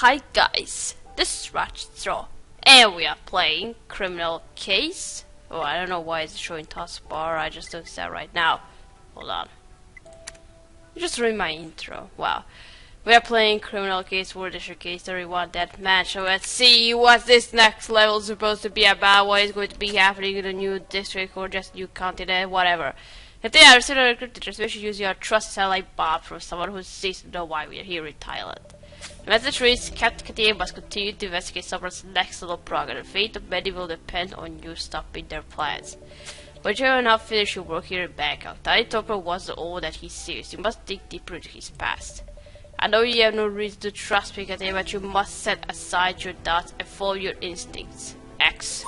Hi guys, this is Ratchet Straw, and we are playing Criminal Case. Oh, I don't know why it's showing taskbar, I just noticed that right now. Hold on. Just read my intro. Wow. We are playing Criminal Case, World Issue Case 31 Deathmatch. So let's see what this next level is supposed to be about, what is going to be happening in a new district or just new continent, whatever. If they are received a recruited transmission, use your trusted satellite bomb from someone who sees to know why we are here in Thailand. The message reads, Captain Katia must continue to investigate Sovereign's next little program. The fate of many will depend on you stopping their plans. But you have not finished your work here in Bangkok. Tiny Topper wasn't all that he sees. You must dig deeper into his past. I know you have no reason to trust me, Katia, but you must set aside your doubts and follow your instincts. X.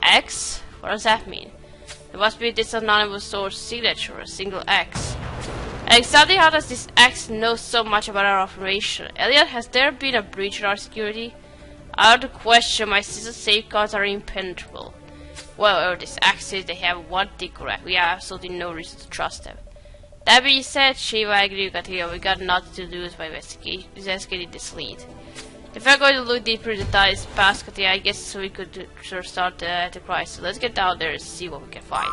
X? What does that mean? It must be this anonymous source signature, a single X. Exactly how does this X know so much about our operation? Elliot, has there been a breach in our security? Out of the question, my sister's safeguards are impenetrable. Well, this X says they have one thing correct. We have absolutely no reason to trust them. That being said, Shiva, I agree with Katia. We got nothing to lose by investigating this lead. If we're going to look deeper into Tai's past, Katia, I guess we could start the Enterprise. So let's get down there and see what we can find.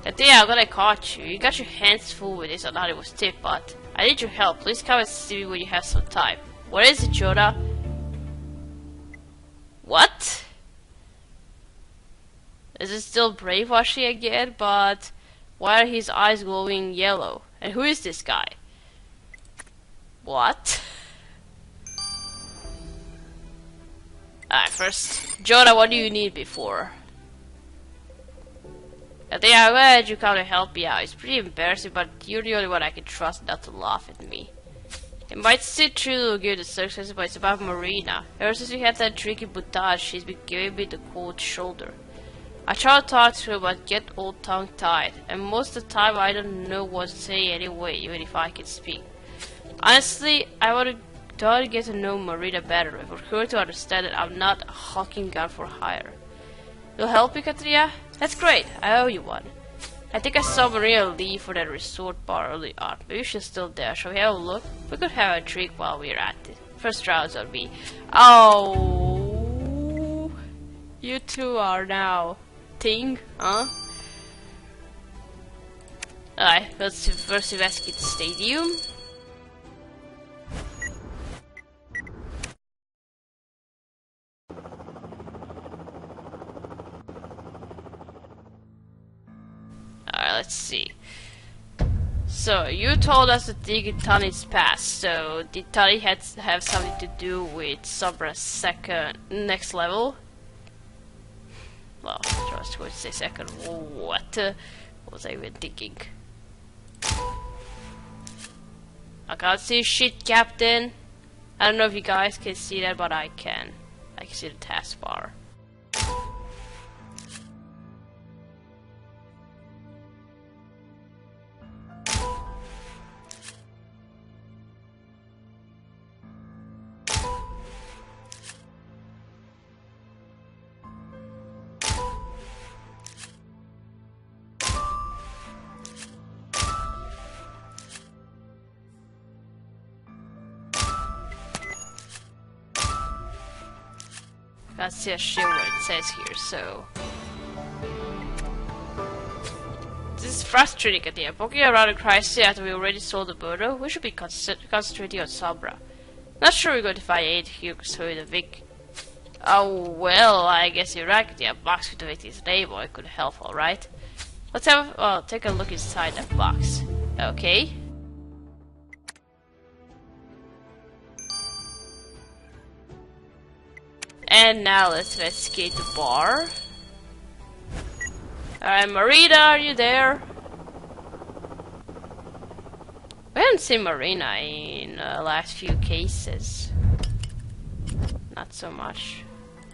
Katia, I'm gonna catch you. You got your hands full with this anonymous tip, but I need your help. Please come and see me when you have some time. What is it, Yoda? What? Is it still brainwashing again? But why are his eyes glowing yellow? And who is this guy? What? Alright, first, Jonah, what do you need me for? I'm glad you come to help me out. It's pretty embarrassing, but you're the only one I can trust not to laugh at me. It might seem true to give the success, but it's about Marina. Ever since we had that tricky buttage, she's been giving me the cold shoulder. I try to talk to her, but get all tongue-tied, and most of the time I don't know what to say anyway, even if I can speak. Honestly, I want to get to know Marina better, and for her to understand that I'm not a hawking gun for hire. You'll help me, Katria? That's great, I owe you one. I think I saw Marina leave for that resort bar early on. Maybe she's still there. Shall we have a look? We could have a drink while we're at it. First round's on me. Oh, you two are now thing, huh? Alright, let's first investigate the stadium. Let's see. So you told us that dig Tani's past. So did Tani have something to do with Sobra's next level? Well, I was going to say second. What was I even thinking? I can't see shit, Captain. I don't know if you guys can see that, but I can. I can see the taskbar. Can't see a shit what it says here, so this is frustrating idea. Poking around a crisis after we already sold the Burdo, we should be concentrating on Sombra. Not sure we're going to find aid here through the Vic. Oh well, I guess you're right. The box with the victim's name, or it could help, alright. Let's take a look inside that box. Okay. And now let's investigate the bar. Alright, Marina, are you there? We haven't seen Marina in the last few cases. Not so much,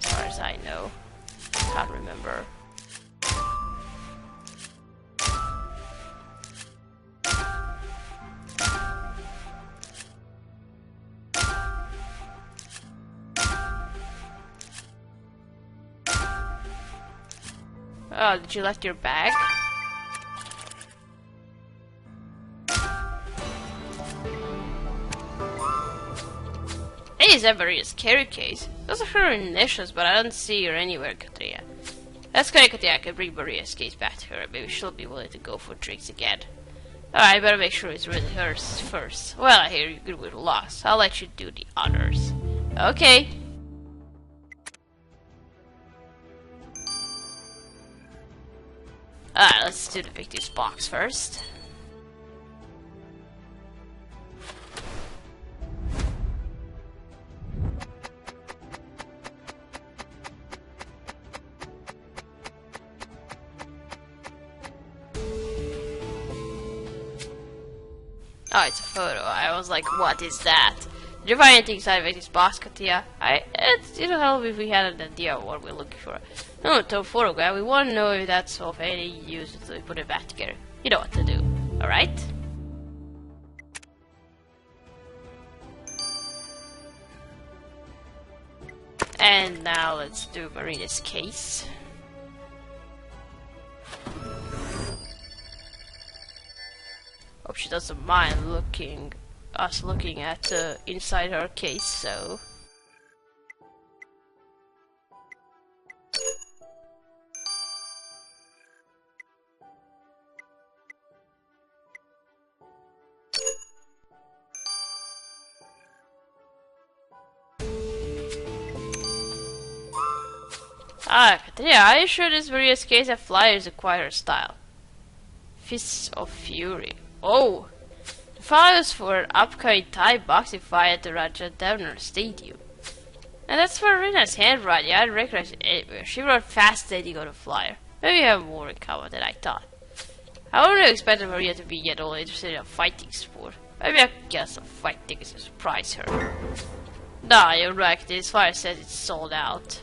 as far as I know. Can't remember. Oh, did you left your bag? is that Maria's carry case? Those are her initials, but I don't see her anywhere, Katrina. Let's go, Katrina. I can bring Maria's case back to her. Maybe she'll be willing to go for drinks again. Alright, I better make sure it's really hers first. Well, I hear you're good with loss. I'll let you do the honors. Okay. Alright, let's do the victim's box first. Oh, it's a photo. I was like, what is that? Did you find anything inside of this box, Katia? It'll help if we had an idea of what we're looking for. No, to photograph. We want to know if that's of any use until we put it back together. You know what to do, alright? And now let's do Marina's case. Hope she doesn't mind us looking at inside her case, so yeah, are you sure this Maria's case of flyers acquire her style? Fists of Fury. Oh, the flyers for an upcoming Thai boxing fight at the Rajadamnern Stadium. And that's for Marina's handwriting. I didn't recognize it anywhere. She wrote fascinating on the flyer. Maybe we have more in common than I thought. I wouldn't have expected Maria to be at all interested in a fighting sport. Maybe I could get some fight tickets to surprise her. Nah, you're right. This flyer says it's sold out.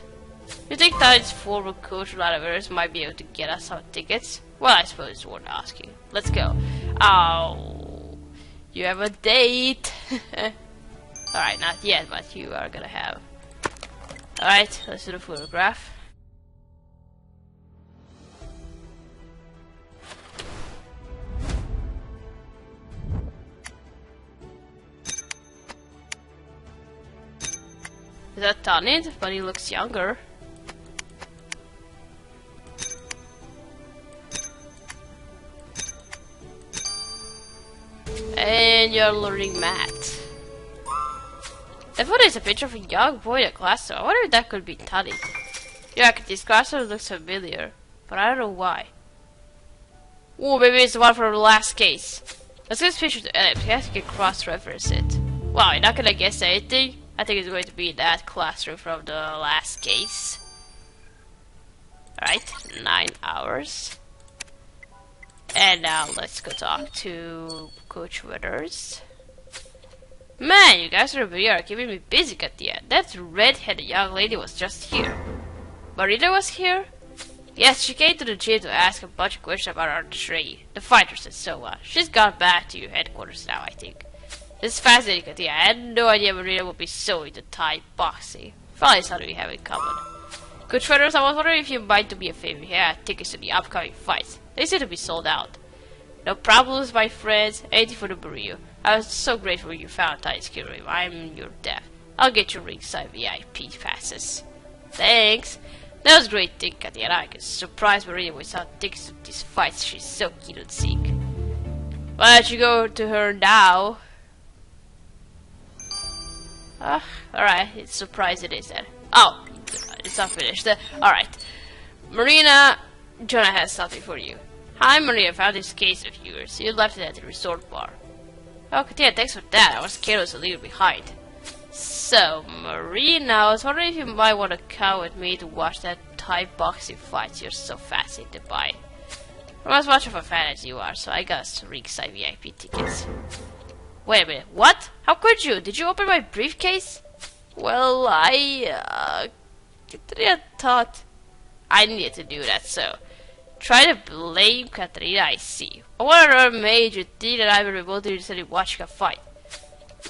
You think Thai's former coach Ladaveris might be able to get us some tickets? Well, I suppose it's worth asking. Let's go. Oh, you have a date. Alright, not yet, but you are gonna have. Alright, let's do the photograph. Is that Tanit? But he looks younger. And you're learning math. That photo is a picture of a young boy in a classroom. I wonder if that could be Tanit. Yeah, this classroom looks familiar, but I don't know why. Oh, maybe it's the one from the last case. Let's get this picture to Ellipse. I guess we can cross-reference it. Wow, you're not gonna guess anything? I think it's going to be that classroom from the last case. Alright, 9 hours. And now let's go talk to Coach Withers. Man, you guys over here are keeping me busy at the end. That red-headed young lady was just here. Marina was here? Yes, she came to the gym to ask a bunch of questions about our trade, the fighters and so on. She's gone back to your headquarters now, I think. This is fascinating, Katia. I had no idea Marina would be so into Thai boxing. Finally, something we have in common. Good traders, I was wondering if you might do me a favor here at tickets to the upcoming fights. They seem to be sold out. No problems, my friends. Anything for the burrito. I was so grateful you found Thai skill room. I'm your death. I'll get you ringside VIP passes. Thanks. That was a great thing, Katia. I can surprise Marina with some tickets to these fights she's so keen on seeing. Why don't you go to her now? Alright, it's surprise it is then. Oh, it's not finished. Alright. Marina, Jonah has something for you. Hi Marina, I found this case of yours. You left it at the resort bar. Oh, Katia, thanks for that. I was careless to leave it behind. So, Marina, I was wondering if you might want to come with me to watch that Thai boxing fight you're so fascinated by. I'm as much of a fan as you are, so I got us ringside VIP tickets. Wait a minute, what? How could you? Did you open my briefcase? Well, I thought I needed to do that, so try to blame Katrina, I see. I want to major thing that I will remotely interested in watching a fight.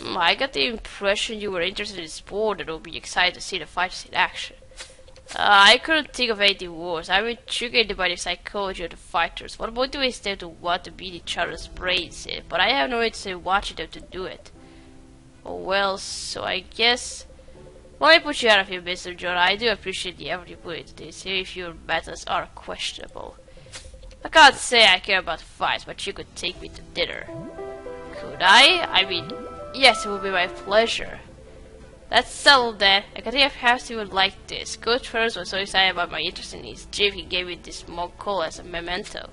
I got the impression you were interested in sport and will be excited to see the fights in action. I couldn't think of anything worse. I'm intrigued by the psychology of the fighters. What motivates them to want to beat each other's brains in, but I have no interest in watching them to do it. Oh well, so I guess Well, I put you out of your misery, John. I do appreciate the effort you put into this, even if your methods are questionable. I can't say I care about fights, but you could take me to dinner. Could I? I mean, yes, it would be my pleasure. Let's settle that. I can think perhaps you would like this. Coach first was so excited about my interest in his gym, he gave me this small coal as a memento.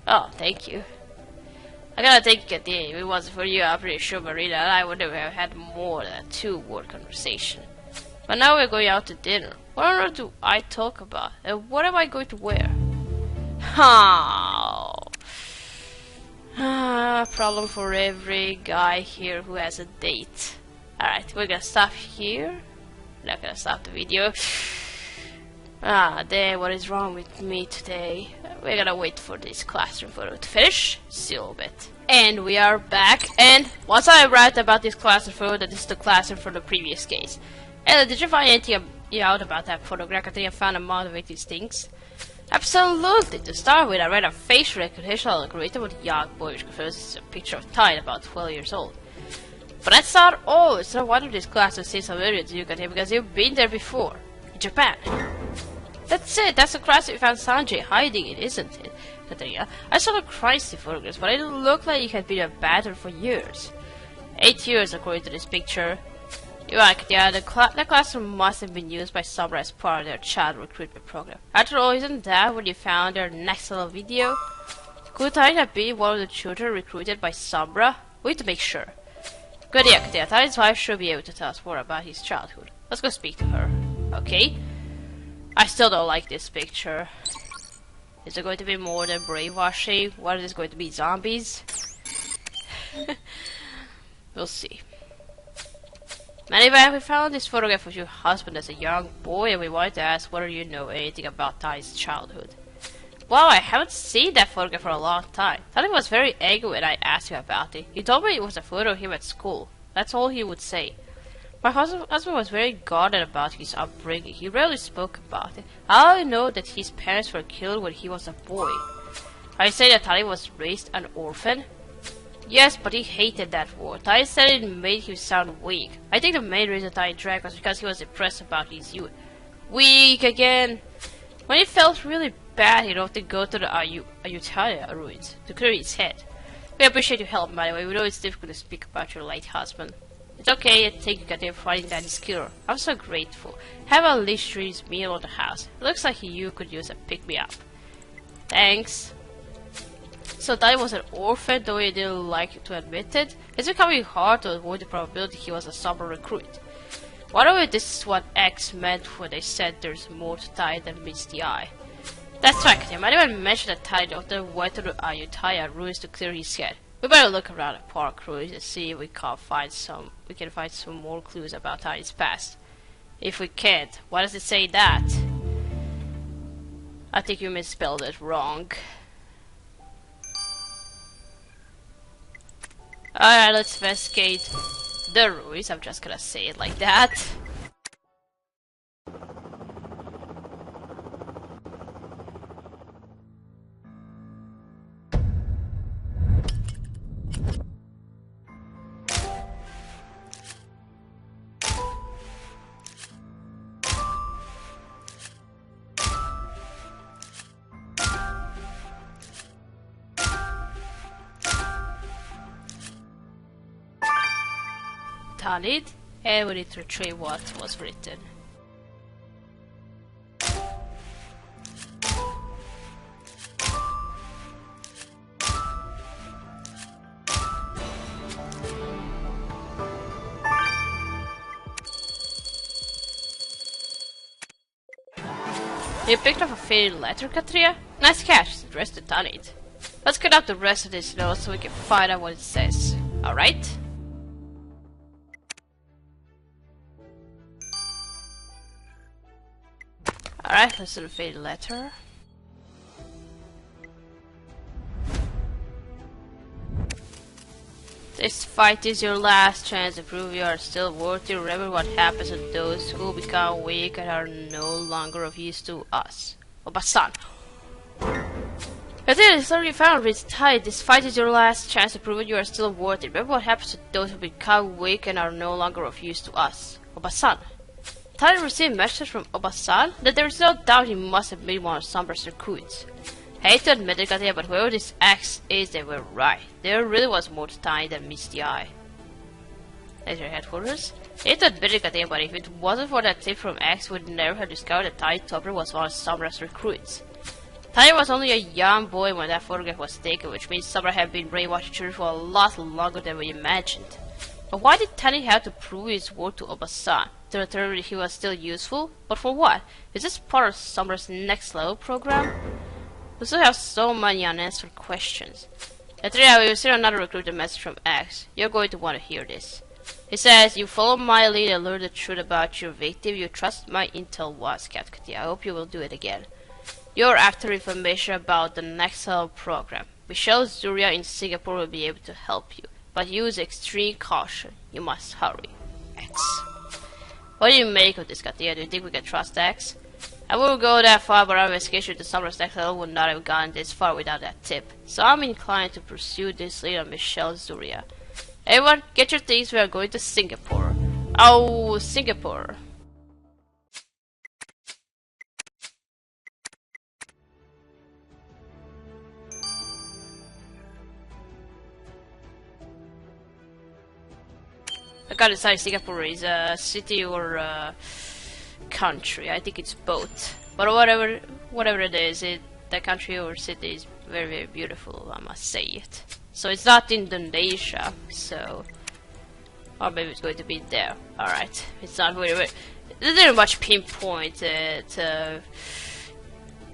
Oh, thank you. I gotta take it in. If it wasn't for you, I'm pretty sure Marina and I would have had more than a 2-word conversation. But now we're going out to dinner. What on earth do I talk about? And what am I going to wear? Problem for every guy here who has a date. Alright, we're gonna stop here. Not gonna stop the video. Damn, what is wrong with me today? We're gonna wait for this classroom photo to finish. See you a bit. And we are back. And once I write about this classroom photo, that this is the classroom for the previous case. Ella, did you find anything out about that photograph? I think I found a motivating things. Absolutely. To start with, I read a face recognition algorithm with a young boy which confirms a picture of Tide about 12 years old. But that's not all. It's no wonder this class will seem familiar to you, because you've been there before. In Japan. That's it. That's the class we found Sanjay hiding in, isn't it, Katerina? I saw the crazy photographs, but it didn't look like he had been a battle for years. 8 years, according to this picture. You're right, yeah, the classroom must have been used by Sabra as part of their child recruitment program. After all, isn't that when you found their next little video? Could Tide have been one of the children recruited by Sabra? We need to make sure. Good idea, Tide's wife should be able to tell us more about his childhood. Let's go speak to her. Okay. I still don't like this picture. Is there going to be more than brainwashing? What is this going to be, zombies? We'll see. Anyway, we found this photograph of your husband as a young boy, and we wanted to ask whether you know anything about Ty's childhood. Wow, I haven't seen that photograph for a long time. Ty was very angry when I asked him about it. He told me it was a photo of him at school. That's all he would say. My husband was very guarded about his upbringing. He rarely spoke about it. I only know that his parents were killed when he was a boy. I say that Ty was raised an orphan. Yes, but he hated that word. Ty said it made him sound weak. I think the main reason Ty drank was because he was depressed about his youth. Weak again. When he felt really bad, he'd often go to the Ayutthaya ruins to clear his head. We appreciate your help, by the way. We know it's difficult to speak about your late husband. It's okay, I think you got him finding that his killer. I'm so grateful. Have a Lister's meal at the house. It looks like you could use a pick-me-up. Thanks. So Ty was an orphan, though he didn't like to admit it. It's becoming hard to avoid the probability he was a summer recruit. Whatever, this is what X meant when they said there's more to Ty than meets the eye. That's right, Katia. I didn't even mention that Ty often went to the Ayutthaya ruins to clear his head. We better look around the park ruins and see if we can find some more clues about Ty's past. If we can't, why does it say that? I think you misspelled it wrong. Alright, let's investigate the ruins. I'm just gonna say it like that. Talid, and we need to retrieve what was written. You picked up a faded letter, Katria? Nice catch, it's addressed to Talid. Let's get out the rest of this note so we can find out what it says. Alright? Alright, let's do the faded letter. This fight is your last chance to prove you are still worthy. Remember what happens to those who become weak and are no longer of use to us. Obasan. I think the story you found reads tight. This fight is your last chance to prove you are still worthy. Remember what happens to those who become weak and are no longer of use to us. Obasan. Tyler received a message from Obasan that there is no doubt he must have been one of Sombra's recruits. I hate to admit it, Katia, but whoever this X is, they were right. There really was more to Tiny than meets the eye. Later headquarters. I hate to admit it, Katia, but if it wasn't for that tip from X, we'd never have discovered that Tiny Topper was one of Sombra's recruits. Tiny was only a young boy when that photograph was taken, which means Sombra had been brainwashing children for a lot longer than we imagined. But why did Tiny have to prove his worth to Obasan? To determine if he was still useful? But for what? Is this part of Sombra's next level program? We still have so many unanswered questions. At 3 hours, we received another recruiter message from X. You're going to want to hear this. He says, you follow my lead and learn the truth about your victim. You trust my intel was, Cat Katia. I hope you will do it again. You're after information about the next level program. Michelle Zuria in Singapore will be able to help you, but use extreme caution. You must hurry. X. What do you make of this, Katia? Do you think we can trust X? I wouldn't go that far, but our investigation to Sombra's next level would not have gone this far without that tip. So I'm inclined to pursue this lead on Michelle Zuria. Everyone, get your things, we are going to Singapore. Oh, Singapore. I gotta decide Singapore is a city or a country. I think it's both. But whatever it is, the country or city is very, very beautiful, I must say it. So it's not Indonesia, so... Or maybe it's going to be there. Alright, it's not very... There's not much pinpoint to...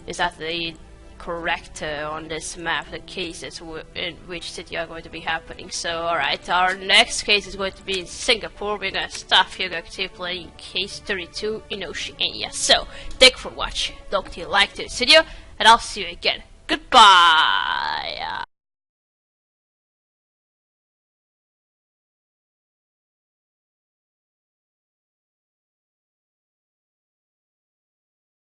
Is that the correct on this map, the cases in which city are going to be happening. So, alright, our next case is going to be in Singapore. We're gonna stop here, gonna continue playing case 32 in Oceania. So, thank you for watching. Don't forget to like this video, and I'll see you again. Goodbye!